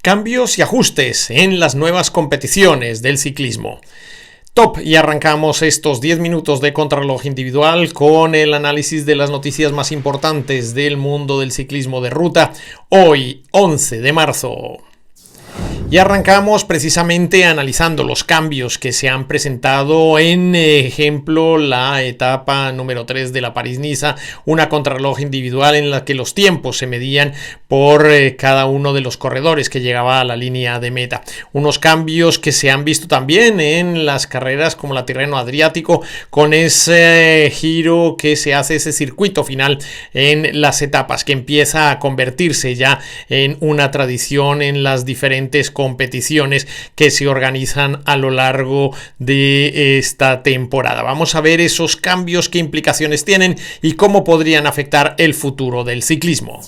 Cambios y ajustes en las nuevas competiciones del ciclismo. Top, y arrancamos estos 10 minutos de contrarreloj individual con el análisis de las noticias más importantes del mundo del ciclismo de ruta, hoy 11 de marzo. Y arrancamos precisamente analizando los cambios que se han presentado en ejemplo la etapa número 3 de la París-Niza, una contrarreloj individual en la que los tiempos se medían por cada uno de los corredores que llegaba a la línea de meta. Unos cambios que se han visto también en las carreras como la Tirreno Adriático, con ese giro que se hace, ese circuito final en las etapas que empieza a convertirse ya en una tradición en las diferentes competiciones que se organizan a lo largo de esta temporada. Vamos a ver esos cambios, qué implicaciones tienen y cómo podrían afectar el futuro del ciclismo.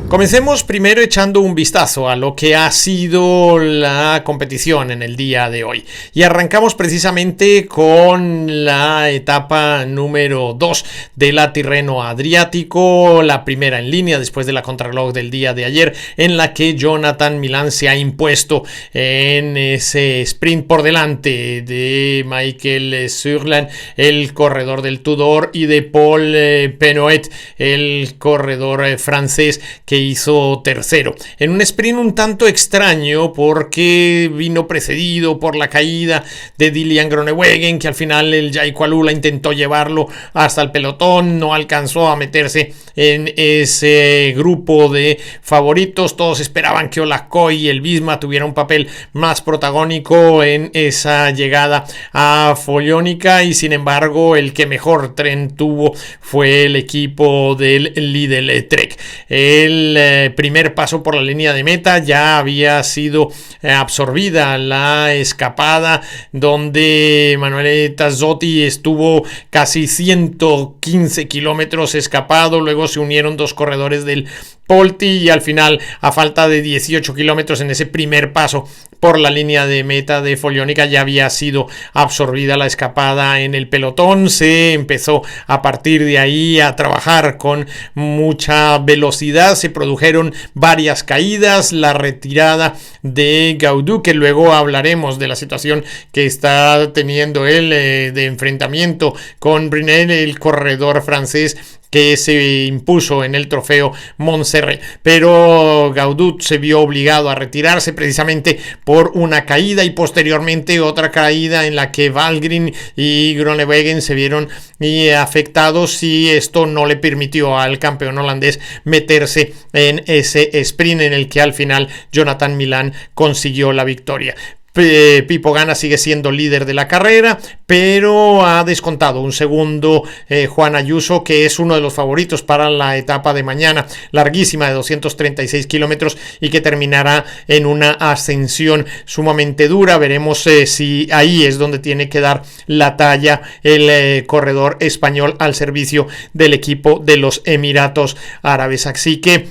Comencemos primero echando un vistazo a lo que ha sido la competición en el día de hoy. Y arrancamos precisamente con la etapa número 2 de la Tirreno Adriático, la primera en línea después de la contrarreloj del día de ayer, en la que Jonathan Milán se ha impuesto en ese sprint por delante de Michael Surland, el corredor del Tudor, y de Paul Penoet, el corredor francés, que hizo tercero en un sprint un tanto extraño porque vino precedido por la caída de Dylan Groenewegen, que al final el Jayco Alula intentó llevarlo hasta el pelotón, no alcanzó a meterse en ese grupo de favoritos. Todos esperaban que Olackoy y el Visma tuvieran un papel más protagónico en esa llegada a Follonica, y sin embargo el que mejor tren tuvo fue el equipo del Lidl Trek. El primer paso por la línea de meta ya había sido absorbida la escapada, donde Emanuele Tazzotti estuvo casi 115 kilómetros escapado. Luego se unieron dos corredores del Polti y al final, a falta de 18 kilómetros en ese primer paso por la línea de meta de Follonica, ya había sido absorbida la escapada en el pelotón. Se empezó a partir de ahí a trabajar con mucha velocidad, se produjeron varias caídas, la retirada de Gaudu, que luego hablaremos de la situación que está teniendo él de enfrentamiento con Brunel, el corredor francés que se impuso en el trofeo Montserrat, pero Gaudu se vio obligado a retirarse precisamente por una caída y posteriormente otra caída en la que Valgren y Groenewegen se vieron afectados, y esto no le permitió al campeón holandés meterse en ese sprint en el que al final Jonathan Milán consiguió la victoria. Pipo Ganna sigue siendo líder de la carrera, pero ha descontado un segundo Juan Ayuso, que es uno de los favoritos para la etapa de mañana, larguísima de 236 kilómetros y que terminará en una ascensión sumamente dura. Veremos si ahí es donde tiene que dar la talla el corredor español al servicio del equipo de los Emiratos Árabes. Así que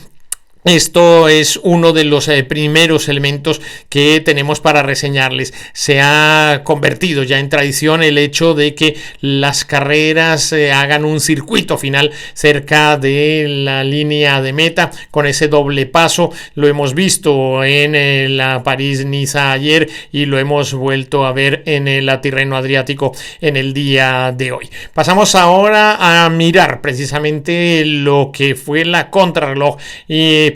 esto es uno de los primeros elementos que tenemos para reseñarles. Se ha convertido ya en tradición el hecho de que las carreras hagan un circuito final cerca de la línea de meta con ese doble paso. Lo hemos visto en la París-Niza ayer y lo hemos vuelto a ver en la Tirreno Adriático en el día de hoy. Pasamos ahora a mirar precisamente lo que fue la contrarreloj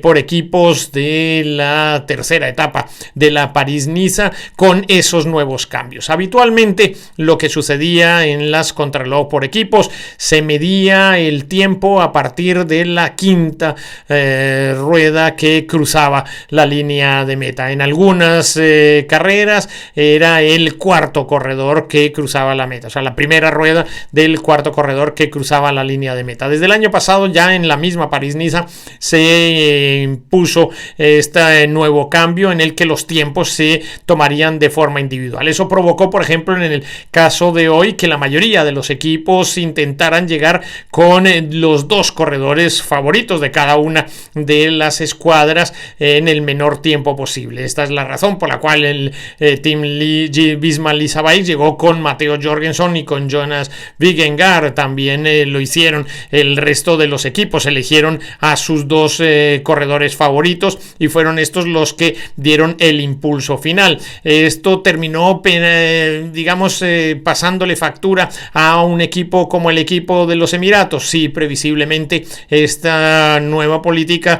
por equipos de la tercera etapa de la París-Niza, con esos nuevos cambios. Habitualmente lo que sucedía en las contrarreloj por equipos, se medía el tiempo a partir de la quinta rueda que cruzaba la línea de meta. En algunas carreras era el cuarto corredor que cruzaba la meta, o sea, la primera rueda del cuarto corredor que cruzaba la línea de meta. Desde el año pasado, ya en la misma París-Niza, se impuso este nuevo cambio en el que los tiempos se tomarían de forma individual. Eso provocó, por ejemplo, en el caso de hoy, que la mayoría de los equipos intentaran llegar con los dos corredores favoritos de cada una de las escuadras en el menor tiempo posible. Esta es la razón por la cual el Team Visma-Lease Bike llegó con Matteo Jorgensen y con Jonas Vingegaard. También lo hicieron el resto de los equipos, eligieron a sus dos corredores corredores favoritos y fueron estos los que dieron el impulso final. Esto terminó, digamos, pasándole factura a un equipo como el equipo de los Emiratos. Sí, previsiblemente esta nueva política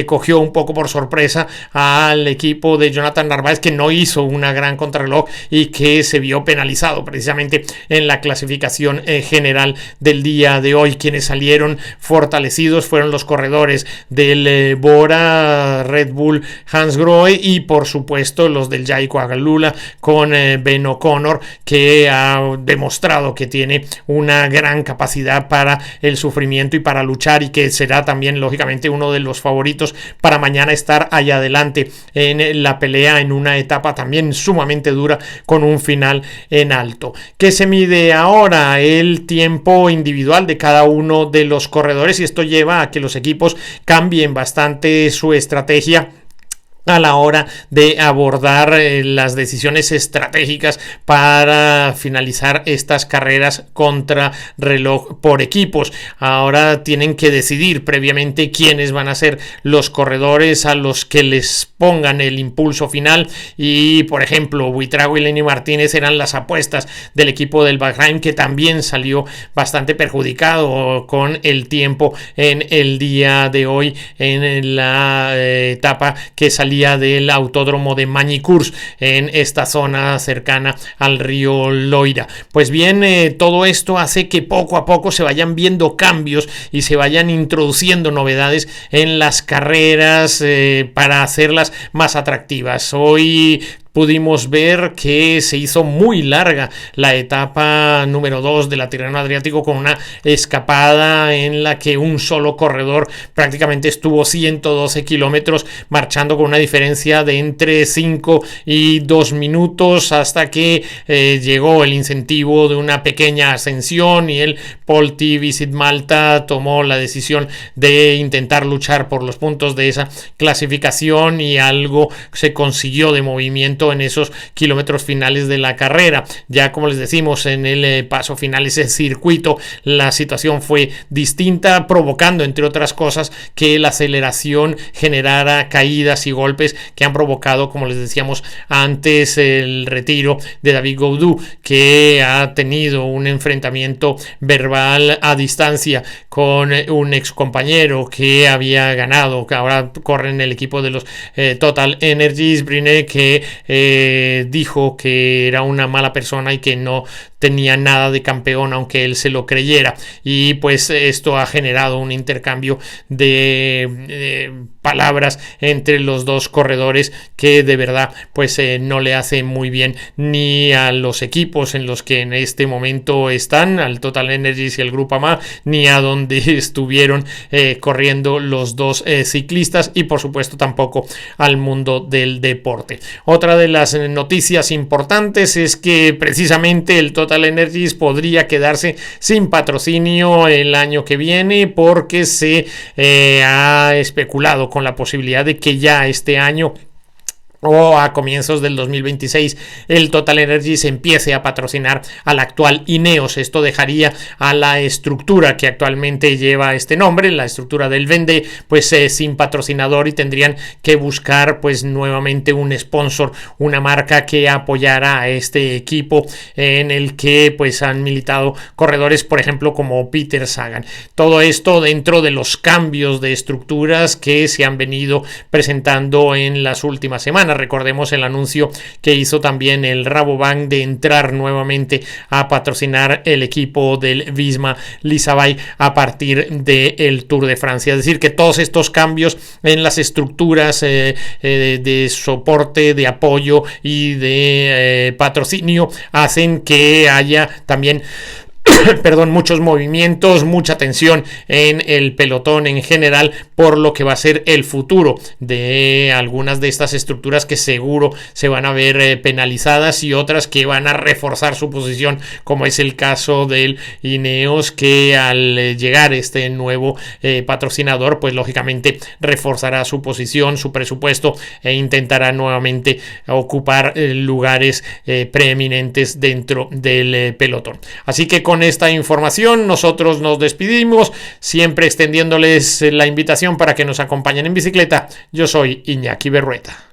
cogió un poco por sorpresa al equipo de Jonathan Narváez, que no hizo una gran contrarreloj y que se vio penalizado precisamente en la clasificación general del día de hoy. Quienes salieron fortalecidos fueron los corredores del Bora, Red Bull, Hansgrohe y por supuesto los del Jayco Agalula con Ben O'Connor, que ha demostrado que tiene una gran capacidad para el sufrimiento y para luchar, y que será también lógicamente uno de los favoritos para mañana estar allá adelante en la pelea en una etapa también sumamente dura con un final en alto. ¿Qué se mide ahora? El tiempo individual de cada uno de los corredores, y esto lleva a que los equipos cambien bastante su estrategia a la hora de abordar las decisiones estratégicas para finalizar estas carreras contra reloj por equipos. Ahora tienen que decidir previamente quiénes van a ser los corredores a los que les pongan el impulso final, y por ejemplo Buitrago y Lenny Martínez eran las apuestas del equipo del Bahrain, que también salió bastante perjudicado con el tiempo en el día de hoy en la etapa que salía del autódromo de Magny-Cours en esta zona cercana al río Loira. Pues bien, todo esto hace que poco a poco se vayan viendo cambios y se vayan introduciendo novedades en las carreras para hacerlas más atractivas. Hoy pudimos ver que se hizo muy larga la etapa número 2 de la Tirreno Adriático, con una escapada en la que un solo corredor prácticamente estuvo 112 kilómetros marchando con una diferencia de entre 5 y 2 minutos hasta que llegó el incentivo de una pequeña ascensión y el Polti Visit Malta tomó la decisión de intentar luchar por los puntos de esa clasificación, y algo se consiguió de movimiento en esos kilómetros finales de la carrera. Ya como les decimos, en el paso final, ese circuito, la situación fue distinta, provocando entre otras cosas que la aceleración generara caídas y golpes que han provocado, como les decíamos antes, el retiro de David Gaudu, que ha tenido un enfrentamiento verbal a distancia con un ex compañero que había ganado, que ahora corre en el equipo de los Total Energies, Brine, que dijo que era una mala persona y que no tenía nada de campeón, aunque él se lo creyera, y pues esto ha generado un intercambio de palabras entre los dos corredores que de verdad pues no le hace muy bien ni a los equipos en los que en este momento están, al Total Energies y el Grupo AMA, ni a donde estuvieron corriendo los dos ciclistas, y por supuesto tampoco al mundo del deporte. Otra de las noticias importantes es que precisamente el Total Energies podría quedarse sin patrocinio el año que viene, porque se ha especulado con la posibilidad de que ya este año o a comienzos del 2026 el Total Energies empiece a patrocinar al actual Ineos. Esto dejaría a la estructura que actualmente lleva este nombre, la estructura del Vendée, pues sin patrocinador, y tendrían que buscar pues nuevamente un sponsor, una marca que apoyara a este equipo en el que pues han militado corredores, por ejemplo, como Peter Sagan. Todo esto dentro de los cambios de estructuras que se han venido presentando en las últimas semanas. Recordemos el anuncio que hizo también el Rabobank de entrar nuevamente a patrocinar el equipo del Visma Leasabay a partir del Tour de Francia. Es decir, que todos estos cambios en las estructuras de soporte, de apoyo y de patrocinio hacen que haya también muchos movimientos, mucha tensión en el pelotón en general, por lo que va a ser el futuro de algunas de estas estructuras que seguro se van a ver penalizadas, y otras que van a reforzar su posición, como es el caso del Ineos, que al llegar este nuevo patrocinador, pues lógicamente reforzará su posición, su presupuesto, e intentará nuevamente ocupar lugares preeminentes dentro del pelotón. Así que con con esta información nosotros nos despedimos, siempre extendiéndoles la invitación para que nos acompañen en bicicleta. Yo soy Iñaki Berrueta.